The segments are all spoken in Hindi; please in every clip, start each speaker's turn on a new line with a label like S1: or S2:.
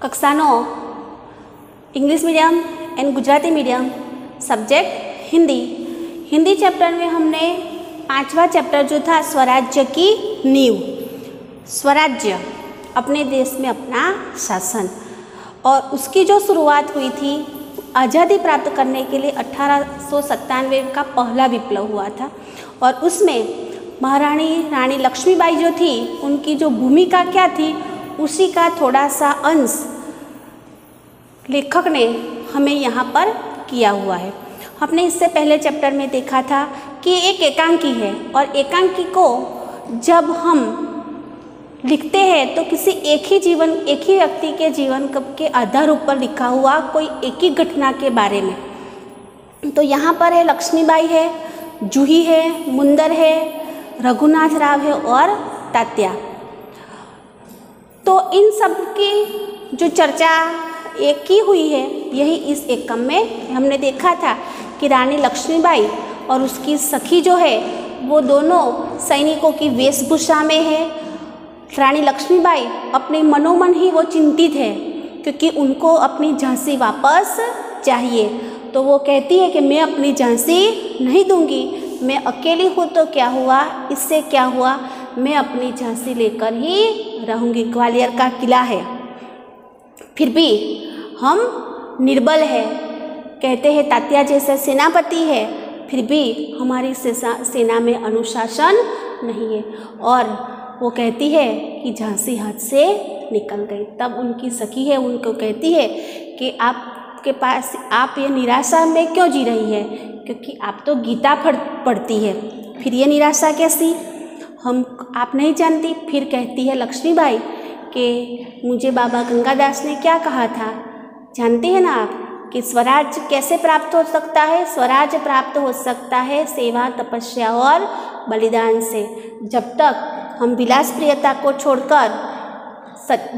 S1: कक्षा 9 English medium and Gujarati medium subject Hindi chapter में हमने 5वां चैप्टर जो था स्वराज्य की नींव, स्वराज्य अपने देश में अपना शासन, और उसकी जो शुरुआत हुई थी आज़ादी प्राप्त करने के लिए 1897 का पहला विप्लव हुआ था। और उसमें रानी लक्ष्मीबाई जो थी उनकी जो भूमिका क्या थी उसी का थोड़ा सा अंश लेखक ने हमें यहाँ पर किया हुआ है। हमने इससे पहले चैप्टर में देखा था कि एक एकांकी है और एकांकी को जब हम लिखते हैं तो किसी एक ही व्यक्ति के जीवन के आधार पर लिखा हुआ कोई एक ही घटना के बारे में। तो यहाँ पर है लक्ष्मीबाई है, जूही है, मुंदर है, रघुनाथ राव है और तात्या। तो इन सब की जो चर्चा एक ही हुई है, यही इस एकम में हमने देखा था कि रानी लक्ष्मीबाई और उसकी सखी जो है वो दोनों सैनिकों की वेशभूषा में है। रानी लक्ष्मीबाई अपने मनोमन ही वो चिंतित है क्योंकि उनको अपनी झांसी वापस चाहिए। तो वो कहती है कि मैं अपनी झांसी नहीं दूंगी, मैं अकेली हूँ तो क्या हुआ, इससे क्या हुआ, मैं अपनी झांसी लेकर ही रहूँगी। ग्वालियर का किला है, फिर भी हम निर्बल है, कहते हैं तात्या जैसे सेनापति है, फिर भी हमारी सेना में अनुशासन नहीं है। और वो कहती है कि झांसी हाथ से निकल गई। तब उनकी सखी है उनको कहती है कि आपके पास आप ये निराशा में क्यों जी रही है, क्योंकि आप तो गीता पढ़ती है, फिर ये निराशा कैसी, आप नहीं जानती। फिर कहती है लक्ष्मीबाई कि मुझे बाबा गंगादास ने क्या कहा था, जानती है ना आप कि स्वराज कैसे प्राप्त हो सकता है। स्वराज प्राप्त हो सकता है सेवा, तपस्या और बलिदान से। जब तक हम विलास प्रियता को छोड़कर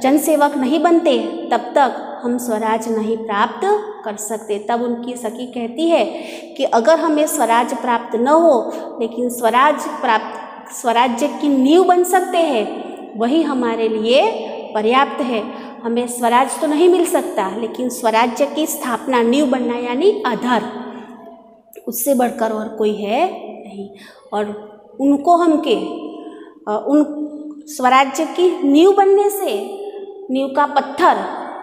S1: जनसेवक नहीं बनते तब तक हम स्वराज नहीं प्राप्त कर सकते। तब उनकी सखी कहती है कि अगर हमें स्वराज प्राप्त न हो लेकिन स्वराज्य की नींव बन सकते हैं, वही हमारे लिए पर्याप्त है। हमें स्वराज तो नहीं मिल सकता लेकिन स्वराज्य की स्थापना, नींव बनना यानी आधार, उससे बढ़कर और कोई है नहीं। और उनको उन स्वराज्य की नींव बनने से, नींव का पत्थर,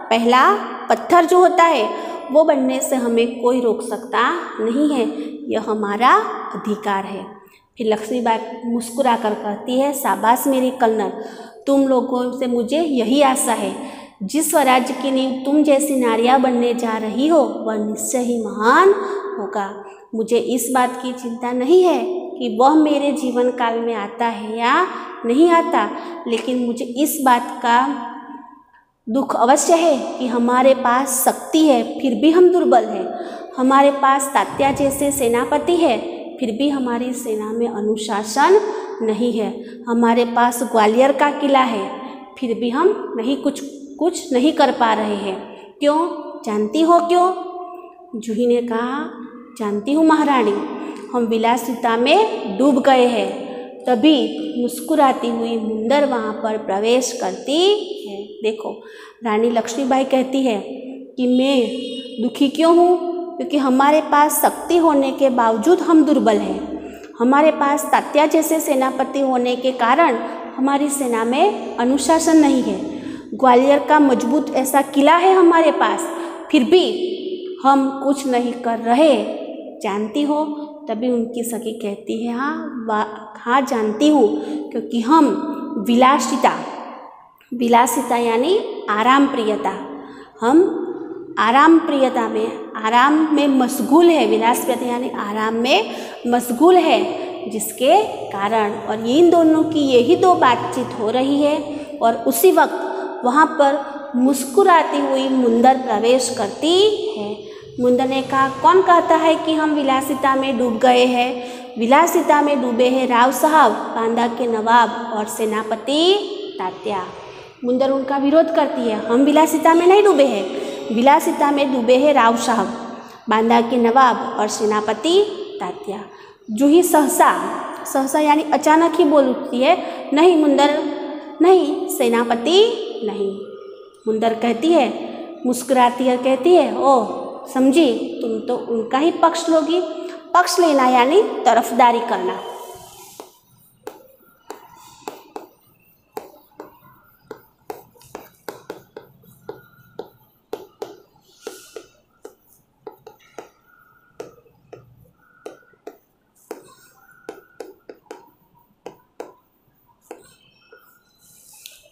S1: पहला पत्थर जो होता है वो बनने से हमें कोई रोक सकता नहीं है, यह हमारा अधिकार है। फिर लक्ष्मीबाई मुस्कुरा कर कहती है, शाबाश मेरी कलनर, तुम लोगों से मुझे यही आशा है। जिस स्वराज्य की नींव तुम जैसी नारियां बनने जा रही हो वह निश्चय ही महान होगा। मुझे इस बात की चिंता नहीं है कि वह मेरे जीवन काल में आता है या नहीं आता, लेकिन मुझे इस बात का दुख अवश्य है कि हमारे पास शक्ति है फिर भी हम दुर्बल हैं। हमारे पास तात्या जैसे सेनापति है फिर भी हमारी सेना में अनुशासन नहीं है। हमारे पास ग्वालियर का किला है फिर भी हम कुछ नहीं कर पा रहे हैं। क्यों, जानती हो क्यों? जूही ने कहा, जानती हूँ महारानी, हम विलासिता में डूब गए हैं। तभी मुस्कुराती हुई मुंदर वहाँ पर प्रवेश करती है। देखो, रानी लक्ष्मीबाई कहती है कि मैं दुखी क्यों हूँ, क्योंकि हमारे पास शक्ति होने के बावजूद हम दुर्बल हैं। हमारे पास तात्या जैसे सेनापति होने के कारण हमारी सेना में अनुशासन नहीं है। ग्वालियर का मजबूत ऐसा किला है हमारे पास, फिर भी हम कुछ नहीं कर रहे, जानती हो? तभी उनकी सखी कहती है, हाँ जानती हूँ, क्योंकि हम विलासिता यानी आराम प्रियता, हम आराम में मशगूल है। विलास प्रियता यानी आराम में मशगूल है, जिसके कारण, और इन दोनों की यही दो बातचीत हो रही है। और उसी वक्त वहाँ पर मुस्कुराती हुई मुंदर प्रवेश करती है। मुंदर ने कहा, कौन कहता है कि हम विलासिता में डूब गए हैं? विलासिता में डूबे हैं राव साहब, बांदा के नवाब और सेनापति तात्या। मुंदर उनका विरोध करती है, हम विलासिता में नहीं डूबे हैं, विलासिता में डूबे हैं राव साहब, बांदा के नवाब और सेनापति तात्या। जूही सहसा यानी अचानक ही बोल उठती है, नहीं मुंदर नहीं, सेनापति नहीं। मुंदर कहती है, मुस्कुराती है, कहती है, ओह समझी, तुम तो उनका ही पक्ष लोगी। पक्ष लेना यानी तरफदारी करना।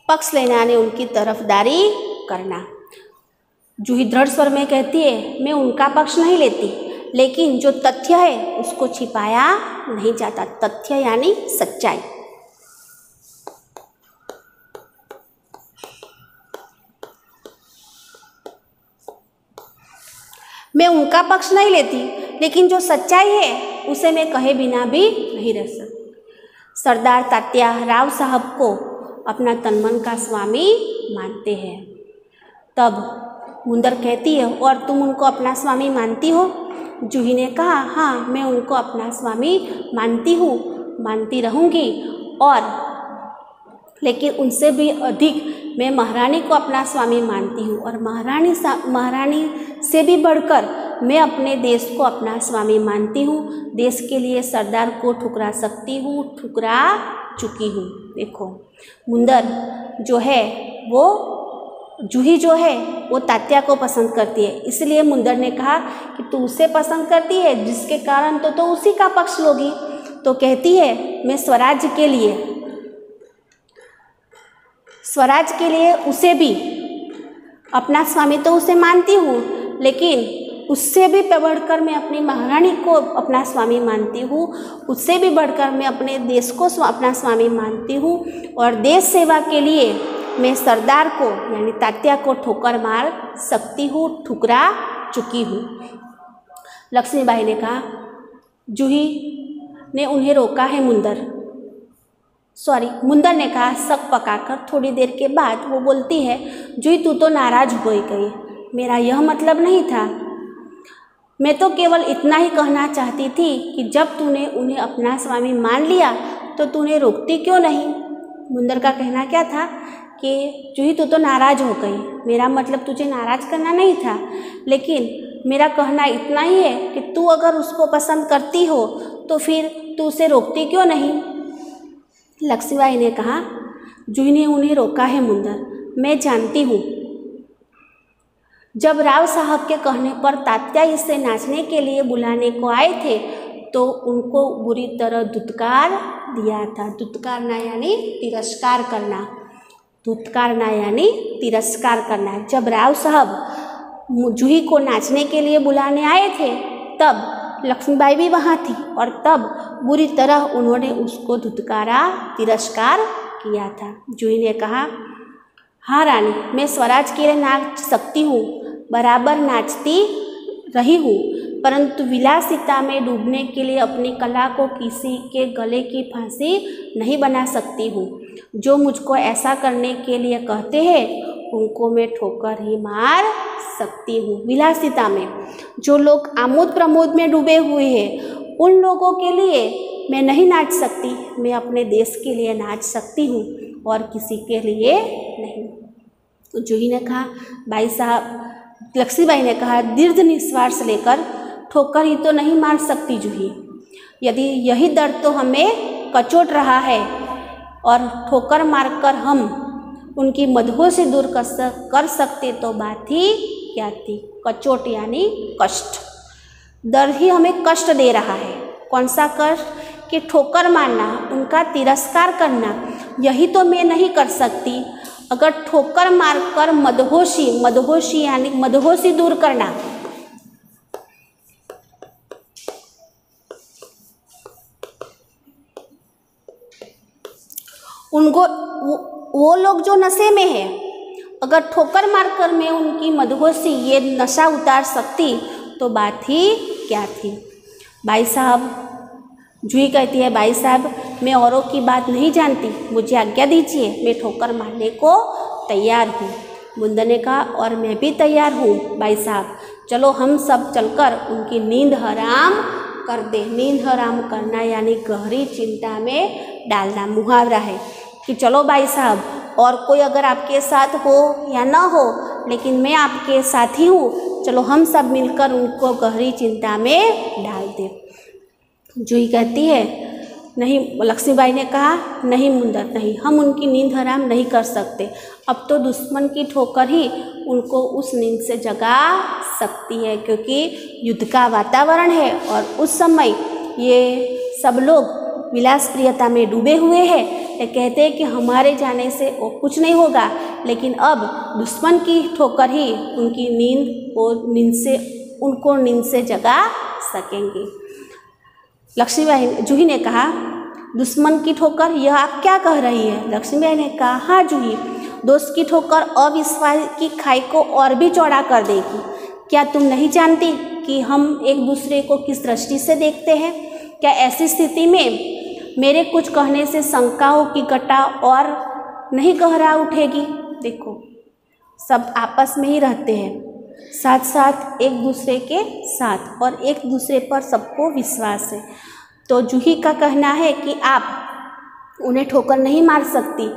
S1: पक्ष लेना यानी उनकी तरफदारी करना। जूही दृढ़ स्वर में कहती है, मैं उनका पक्ष नहीं लेती, लेकिन जो तथ्य है उसको छिपाया नहीं जाता। तथ्य यानी सच्चाई। मैं उनका पक्ष नहीं लेती, लेकिन जो सच्चाई है उसे मैं कहे बिना भी नहीं रह सकती। सरदार तात्या राव साहब को अपना तन मन का स्वामी मानते हैं। तब मुंदर कहती है, और तुम उनको अपना स्वामी मानती हो? जूही ने कहा, हाँ मैं उनको अपना स्वामी मानती हूँ, मानती रहूँगी, और लेकिन उनसे भी अधिक मैं महारानी को अपना स्वामी मानती हूँ, और महारानी से भी बढ़कर मैं अपने देश को अपना स्वामी मानती हूँ। देश के लिए सरदार को ठुकरा सकती हूँ, ठुकरा चुकी हूँ। देखो मुंदर जो है वो, जूही जो है वो तात्या को पसंद करती है, इसलिए मुंदर ने कहा कि तू उसे पसंद करती है जिसके कारण तो उसी का पक्ष लोगी। तो कहती है, मैं स्वराज के लिए उसे भी अपना स्वामी तो उसे मानती हूँ, लेकिन उससे भी बढ़कर मैं अपनी महारानी को अपना स्वामी मानती हूँ, उससे भी बढ़कर मैं अपने देश को अपना स्वामी मानती हूँ, और देश सेवा के लिए मैं सरदार को यानी तात्या को ठोकर मार सकती हूँ, ठुकरा चुकी हूँ। लक्ष्मीबाई ने कहा, जूही ने उन्हें रोका है मुंदर ने कहा शक पकाकर। थोड़ी देर के बाद वो बोलती है, जूही तू तो नाराज हो गई, मेरा यह मतलब नहीं था, मैं तो केवल इतना ही कहना चाहती थी कि जब तूने उन्हें अपना स्वामी मान लिया तो तूने रोकती क्यों नहीं। मुंदर का कहना क्या था कि जूही तू तो नाराज हो गई, मेरा मतलब तुझे नाराज करना नहीं था, लेकिन मेरा कहना इतना ही है कि तू अगर उसको पसंद करती हो तो फिर तू उसे रोकती क्यों नहीं। लक्ष्मीबाई ने कहा, जूही ने उन्हें रोका है मुंदर, मैं जानती हूँ। जब राव साहब के कहने पर तात्या इसे नाचने के लिए बुलाने को आए थे तो उनको बुरी तरह धुतकार दिया था। धुतकारना यानी तिरस्कार करना, धुतकारना यानी तिरस्कार करना। जब राव साहब जूही को नाचने के लिए बुलाने आए थे तब लक्ष्मीबाई भी वहाँ थी, और तब बुरी तरह उन्होंने उसको धुतकारा, तिरस्कार किया था। जूही ने कहा, हाँ रानी, मैं स्वराज के लिए नाच सकती हूँ, बराबर नाचती रही हूँ, परंतु विलासिता में डूबने के लिए अपनी कला को किसी के गले की फांसी नहीं बना सकती हूँ। जो मुझको ऐसा करने के लिए कहते हैं उनको मैं ठोकर ही मार सकती हूँ। विलासिता में जो लोग आमोद प्रमोद में डूबे हुए हैं उन लोगों के लिए मैं नहीं नाच सकती, मैं अपने देश के लिए नाच सकती हूँ और किसी के लिए नहीं। तो जूही ने कहा, भाई साहब, लक्ष्मीबाई ने कहा, दीर्घ निश्वास लेकर ठोकर ही तो नहीं मार सकती जूही, यदि यही दर्द तो हमें कचोट रहा है और ठोकर मारकर हम उनकी मदहोशी दूर कर सकते तो बात ही क्या थी। कचोट यानी कष्ट, दर्द ही हमें कष्ट दे रहा है। कौन सा कष्ट? कि ठोकर मारना, उनका तिरस्कार करना, यही तो मैं नहीं कर सकती। अगर ठोकर मारकर मदहोशी यानी मदहोशी दूर करना, उनको वो लोग जो नशे में है, अगर ठोकर मारकर मैं उनकी मदहोशी ये नशा उतार सकती तो बात ही क्या थी। भाई साहब, जूही कहती है, भाई साहब, मैं औरों की बात नहीं जानती, मुझे आज्ञा दीजिए, मैं ठोकर मारने को तैयार हूँ। मुंदर ने कहा, और मैं भी तैयार हूँ भाई साहब, चलो हम सब चलकर उनकी नींद हराम कर दे। नींद हराम करना यानी गहरी चिंता में डालना, मुहावरा है कि चलो भाई साहब और कोई अगर आपके साथ हो या ना हो, लेकिन मैं आपके साथ ही हूँ, चलो हम सब मिलकर उनको गहरी चिंता में डाल दें। जूही कहती है नहीं, लक्ष्मीबाई ने कहा नहीं मुंदर नहीं, हम उनकी नींद हराम नहीं कर सकते। अब तो दुश्मन की ठोकर ही उनको उस नींद से जगा सकती है, क्योंकि युद्ध का वातावरण है और उस समय ये सब लोग विलास प्रियता में डूबे हुए हैं। ये कहते हैं कि हमारे जाने से वो कुछ नहीं होगा, लेकिन अब दुश्मन की ठोकर ही उनकी उनको नींद से जगा सकेंगे। लक्ष्मीबाई जूही ने कहा दुश्मन की ठोकर, यह आप क्या कह रही है? लक्ष्मीबाई ने कहा हाँ जूही, दोस्त की ठोकर अविश्वास की खाई को और भी चौड़ा कर देगी। क्या तुम नहीं जानती कि हम एक दूसरे को किस दृष्टि से देखते हैं? क्या ऐसी स्थिति में मेरे कुछ कहने से शंकाओं की गड्ढा और नहीं गहरा उठेगी? देखो, सब आपस में ही रहते हैं, साथ साथ एक दूसरे के साथ, और एक दूसरे पर सबको विश्वास है। तो जूही का कहना है कि आप उन्हें ठोकर नहीं मार सकती।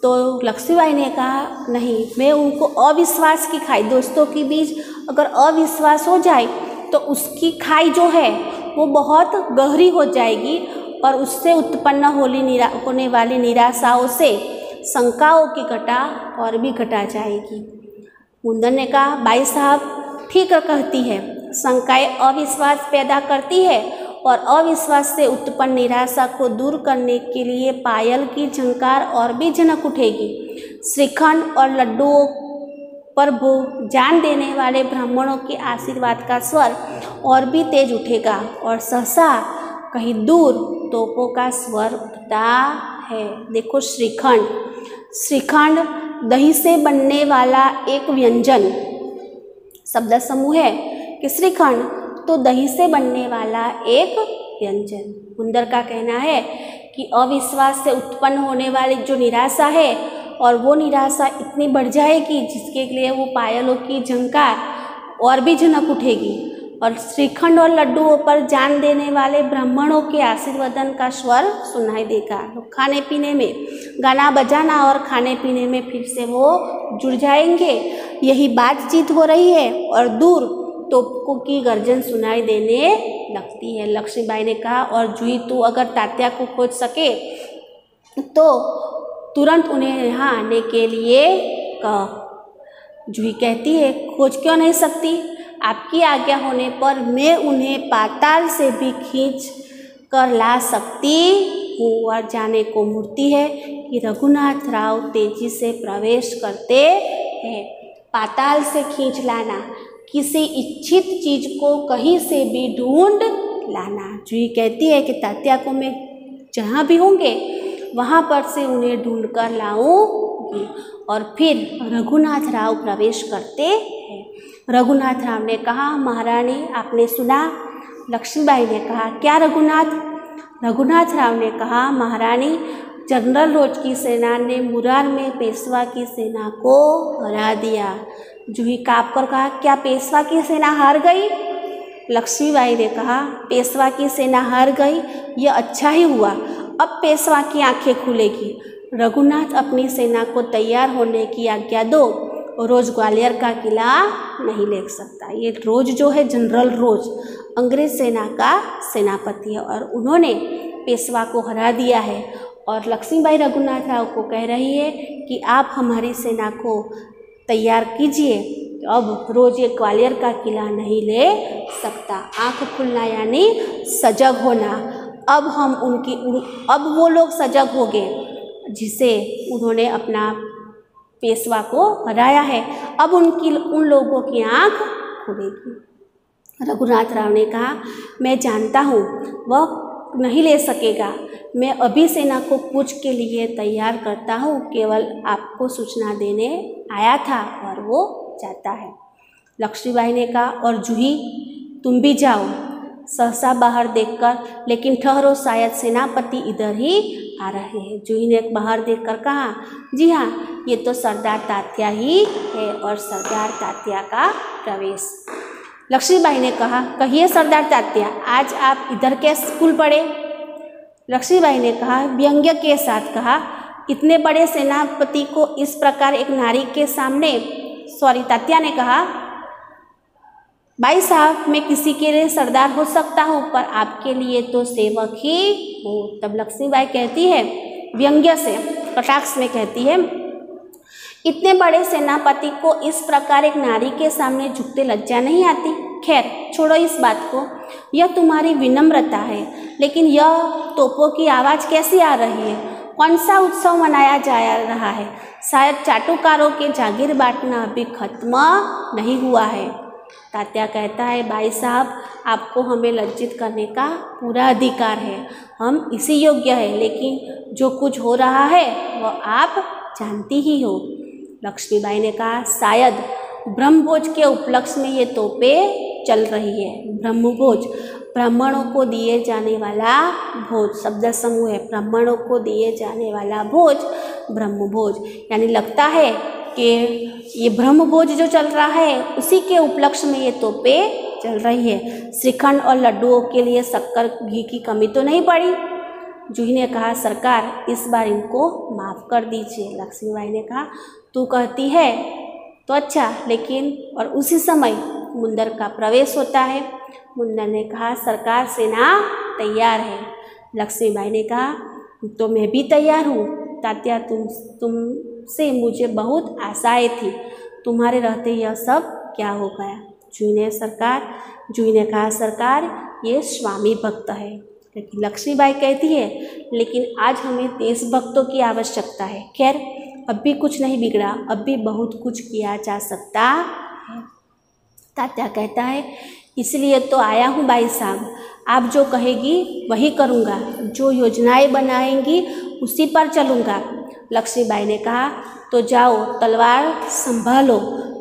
S1: तो लक्ष्मीबाई ने कहा नहीं, मैं उनको अविश्वास की खाई, दोस्तों के बीच अगर अविश्वास हो जाए तो उसकी खाई जो है वो बहुत गहरी हो जाएगी और उससे उत्पन्न होने वाली निराशाओं से शंकाओं की घटा और भी घटा जाएगी। मुंदर ने कहा बाई साहब ठीक कहती है, शंकाएं अविश्वास पैदा करती है और अविश्वास से उत्पन्न निराशा को दूर करने के लिए पायल की झंकार और भी झनक उठेगी। श्रीखंड और लड्डुओं पर जान देने वाले ब्राह्मणों के आशीर्वाद का स्वर और भी तेज उठेगा और सहसा कहीं दूर तोपों का स्वर उठता है। देखो, श्रीखंड दही से बनने वाला एक व्यंजन शब्द समूह है कि श्रीखंड तो दही से बनने वाला एक व्यंजन। मुंदर का कहना है कि अविश्वास से उत्पन्न होने वाली जो निराशा है, और वो निराशा इतनी बढ़ जाएगी जिसके लिए वो पायलों की झंकार और भी झनक उठेगी और श्रीखंड और लड्डुओं पर जान देने वाले ब्राह्मणों के आशीर्वादन का स्वर सुनाई देगा। खाने पीने में गाना बजाना और खाने पीने में फिर से वो जुड़ जाएंगे। यही बातचीत हो रही है और दूर तोपों की गर्जन सुनाई देने लगती है। लक्ष्मीबाई ने कहा और जूही तू अगर तात्या को खोज सके तो तुरंत उन्हें यहाँ आने के लिए कह। जूही कहती है खोज क्यों नहीं सकती, आपकी आज्ञा होने पर मैं उन्हें पाताल से भी खींच कर ला सकती हूँ। और जाने को मूर्ति है कि रघुनाथ राव तेजी से प्रवेश करते हैं। पाताल से खींच लाना, किसी इच्छित चीज को कहीं से भी ढूंढ लाना। जूही कहती है कि तात्या को मैं जहाँ भी होंगे वहाँ पर से उन्हें ढूंढ कर लाऊंगी। और फिर रघुनाथ राव प्रवेश करते हैं। रघुनाथ राव ने कहा महारानी आपने सुना? लक्ष्मीबाई ने कहा क्या रघुनाथ? रघुनाथ राव ने कहा महारानी जनरल रोज की सेना ने मुरार में पेशवा की सेना को हरा दिया। जूही काँप कर कहा क्या पेशवा की सेना हार गई? लक्ष्मीबाई ने कहा पेशवा की सेना हार गई, यह अच्छा ही हुआ, अब पेशवा की आंखें खुलेगी। रघुनाथ अपनी सेना को तैयार होने की आज्ञा दो, रोज ग्वालियर का किला नहीं ले सकता। ये रोज जो है जनरल रोज अंग्रेज सेना का सेनापति है और उन्होंने पेशवा को हरा दिया है। और लक्ष्मीबाई रघुनाथ राव को कह रही है कि आप हमारी सेना को तैयार कीजिए, अब रोज ये ग्वालियर का किला नहीं ले सकता। आँख खुलना यानी सजग होना। अब वो लोग सजग हो गए जिसे उन्होंने अपना पेशवा को हराया है, अब उन लोगों की आँख खुलेगी। रघुनाथ राव ने कहा मैं जानता हूँ वह नहीं ले सकेगा, मैं अभी सेना को कूच के लिए तैयार करता हूँ, केवल आपको सूचना देने आया था और वो जाता है। लक्ष्मीबाई ने कहा और जूही तुम भी जाओ। सहसा बाहर देखकर लेकिन ठहरो, शायद सेनापति इधर ही आ रहे हैं। जूही ने बाहर देखकर कहा जी हाँ, ये तो सरदार तात्या ही है और सरदार तात्या का प्रवेश। लक्ष्मीबाई ने कहा कहिए सरदार तात्या, आज आप इधर के स्कूल पढ़े? लक्ष्मीबाई ने कहा व्यंग्य के साथ कहा इतने बड़े सेनापति को इस प्रकार एक नारी के सामने, तात्या ने कहा, भाई साहब मैं किसी के लिए सरदार हो सकता हूँ पर आपके लिए तो सेवक ही हो। तब लक्ष्मीबाई कहती है, व्यंग्य से, कटाक्ष में कहती है, इतने बड़े सेनापति को इस प्रकार एक नारी के सामने झुकते लज्जा नहीं आती। खैर छोड़ो इस बात को, यह तुम्हारी विनम्रता है, लेकिन यह तोपों की आवाज़ कैसी आ रही है? कौन सा उत्सव मनाया जा रहा है? शायद चाटुकारों के जागीर बांटना अभी खत्म नहीं हुआ है। तात्या कहता है, भाई साहब आपको हमें लज्जित करने का पूरा अधिकार है, हम इसी योग्य है, लेकिन जो कुछ हो रहा है वह आप जानती ही हो। लक्ष्मीबाई ने कहा, शायद ब्रह्मभोज के उपलक्ष्य में ये तोपें चल रही है। ब्रह्मभोज ब्राह्मणों को दिए जाने वाला भोज, शब्द समूह है, ब्राह्मणों को दिए जाने वाला भोज ब्रह्मभोज, यानी लगता है कि ये ब्रह्मभोज जो चल रहा है उसी के उपलक्ष्य में ये तोपें चल रही है। श्रीखंड और लड्डुओं के लिए शक्कर घी की कमी तो नहीं पड़ी। जूही ने कहा, सरकार इस बार इनको माफ़ कर दीजिए। लक्ष्मीबाई ने कहा, तू कहती है तो अच्छा, लेकिन, और उसी समय मुंदर का प्रवेश होता है। मुंदर ने कहा, सरकार सेना तैयार है। लक्ष्मीबाई ने कहा, तो मैं भी तैयार हूँ। तात्या तुमसे मुझे बहुत आशाएं थी, तुम्हारे रहते यह सब क्या हो गया? जूही ने कहा, सरकार ये स्वामी भक्त है। लेकिन लक्ष्मीबाई कहती है, लेकिन आज हमें देशभक्तों की आवश्यकता है। खैर अब भी कुछ नहीं बिगड़ा, अब भी बहुत कुछ किया जा सकता है। तात्या कहता है, इसलिए तो आया हूँ भाई साहब, आप जो कहेगी वही करूँगा, जो योजनाएं बनाएंगी उसी पर चलूँगा। लक्ष्मीबाई ने कहा, तो जाओ तलवार संभालो,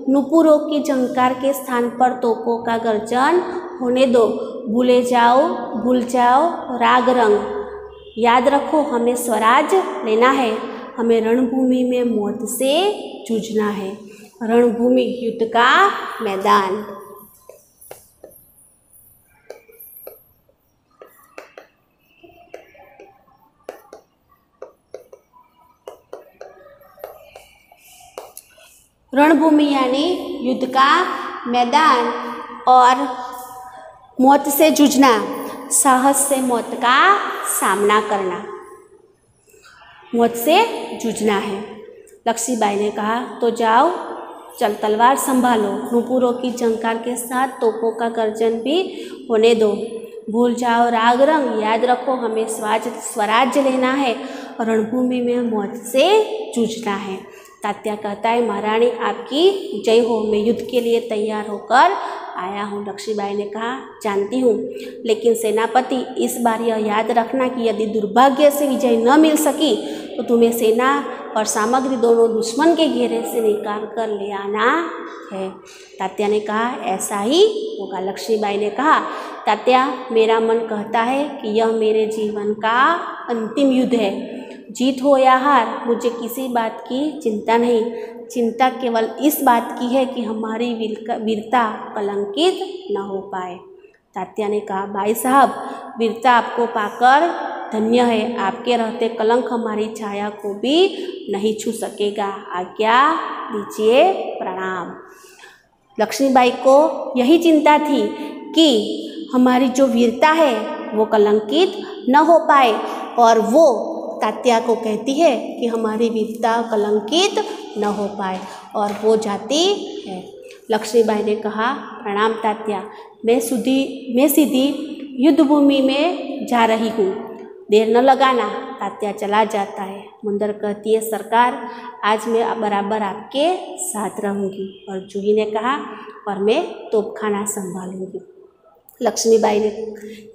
S1: नुपुरों की झंकार के स्थान पर तोपों का गर्जन होने दो, भूल जाओ राग रंग। याद रखो हमें स्वराज लेना है, हमें रणभूमि में मौत से जूझना है। रणभूमि युद्ध का मैदान। रणभूमि यानी युद्ध का मैदान और मौत से जूझना, साहस से मौत का सामना करना, मौत से जूझना है। लक्ष्मीबाई ने कहा, तो जाओ चल तलवार संभालो, नुपुरों की झंकार के साथ तोपों का गर्जन भी होने दो, भूल जाओ राग रंग। याद रखो हमें स्वराज्य लेना है और रणभूमि में मौत से जूझना है। तात्या कहता है, महारानी आपकी जय हो, मैं युद्ध के लिए तैयार होकर आया हूँ। लक्ष्मीबाई ने कहा, जानती हूँ, लेकिन सेनापति इस बार यह याद रखना कि यदि दुर्भाग्य से विजय न मिल सकी तो तुम्हें सेना और सामग्री दोनों दुश्मन के घेरे से निकाल कर ले आना है। तात्या ने कहा, ऐसा ही होगा। लक्ष्मीबाई ने कहा, तात्या मेरा मन कहता है कि यह मेरे जीवन का अंतिम युद्ध है। जीत हो या हार मुझे किसी बात की चिंता नहीं, चिंता केवल इस बात की है कि हमारी वीरता कलंकित न हो पाए। तात्या ने कहा, भाई साहब वीरता आपको पाकर धन्य है, आपके रहते कलंक हमारी छाया को भी नहीं छू सकेगा। आज्ञा दीजिए, प्रणाम। लक्ष्मीबाई को यही चिंता थी कि हमारी जो वीरता है वो कलंकित न हो पाए, और वो तात्या को कहती है कि हमारी वीरता कलंकित न हो पाए, और वो जाती है। लक्ष्मीबाई ने कहा, प्रणाम तात्या, मैं सीधी युद्ध भूमि में जा रही हूँ, देर न लगाना। तात्या चला जाता है। मुंदर कहती है, सरकार आज मैं बराबर आपके साथ रहूँगी। और जूही ने कहा, और मैं तोपखाना संभालूंगी। लक्ष्मीबाई ने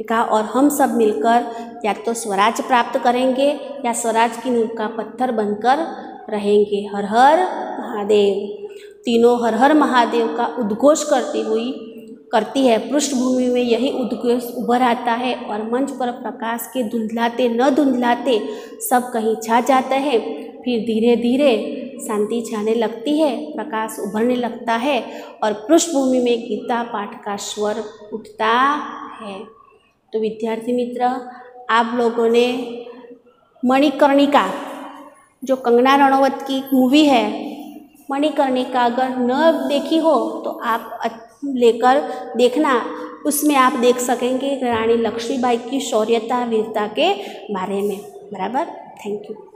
S1: कहा, और हम सब मिलकर या तो स्वराज प्राप्त करेंगे या स्वराज की नींव का पत्थर बनकर रहेंगे। हर हर महादेव। तीनों हर हर महादेव का उद्घोष करती है। पृष्ठभूमि में यही उद्घोष उभर आता है और मंच पर प्रकाश के धुंधलाते सब कहीं छा जाते हैं। फिर धीरे धीरे शांति छाने लगती है, प्रकाश उभरने लगता है और पृष्ठभूमि में गीता पाठ का स्वर उठता है। तो विद्यार्थी मित्र, आप लोगों ने मणिकर्णिका जो कंगना रनौत की मूवी है मणिकर्णिका, अगर न देखी हो तो आप लेकर देखना। उसमें आप देख सकेंगे रानी लक्ष्मीबाई की शौर्यता वीरता के बारे में। बराबर। Thank you.